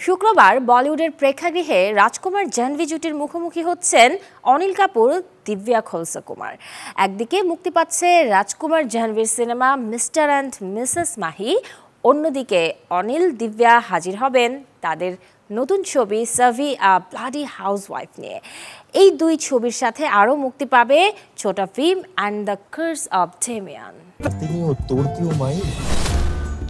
শুক্রবার বলিউডের প্রেক্ষাগৃহে রাজকুমার জাহ্নবী জুটির মুখোমুখি হচ্ছেন অনিল কাপুর, দিব্যা খোলসা কুমার। একদিকে মুক্তি পাচ্ছে রাজকুমার জাহ্নবীর cinema mister and Mrs Mahi, অন্যদিকে অনিল দিব্যা হাজির হবেন তাদের নতুন ছবি সাভি আ ব্লাডি হাউসওয়াইফ নিয়ে। এই দুই ছবির সাথে আরও মুক্তি পাবে Chhota Bheem and the curse of Damian.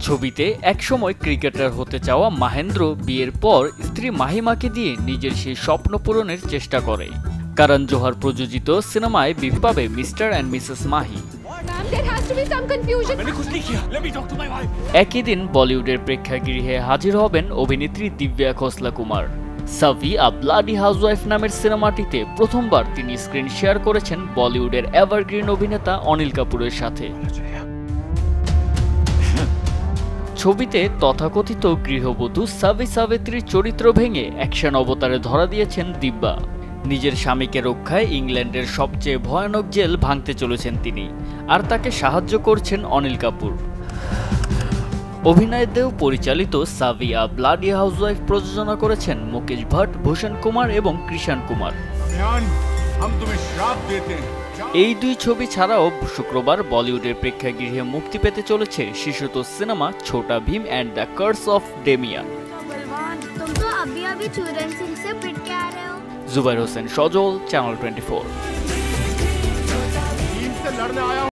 ছবিতে একসময় ক্রিকেটার হতে চাওয়া মাহেন্দ্র বিয়ের পর স্ত্রী মাহিমাকে দিয়ে নিজের সেই স্বপ্ন পূরণের চেষ্টা করে। করণ জোহর প্রযোজিত সিনেমায় বিপি পাবে মিস্টার অ্যান্ড মিসেস মাহি। একই দিন বলিউডের প্রেক্ষাগৃহে হাজির হবেন অভিনেত্রী দিব্যা খোসলা কুমার। সাভি আ ব্লাডি হাউসওয়াইফ নামের সিনেমাটিতে প্রথমবার তিনি স্ক্রিন শেয়ার করেছেন বলিউডের এভারগ্রিন অভিনেতা অনিল কাপুরের সাথে। ছবিতে তথাকথিত গৃহবধূ সাভি সাবিত্রীর চরিত্র ভেঙে অ্যাকশন অবতারে ধরা দিয়েছেন দিব্যা। নিজের স্বামীকে রক্ষায় ইংল্যান্ডের সবচেয়ে ভয়ানক জেল ভাঙতে চলেছেন তিনি, আর তাকে সাহায্য করছেন অনিল কাপুর। অভিনয়দেও পরিচালিত সাভি আ ব্লাডি হাউসওয়াইফ প্রযোজনা করেছেন মুকেশ ভাট, ভূষণ কুমার এবং কৃষাণ কুমার। এই দুই ছবি ছাড়াও শুক্রবার বলিউডের প্রেক্ষাগৃহে মুক্তি পেতে চলেছে শিশুতোষ cinema Chhota Bheem and the curse of Damian. Zubair Hossain Sajal, channel 24।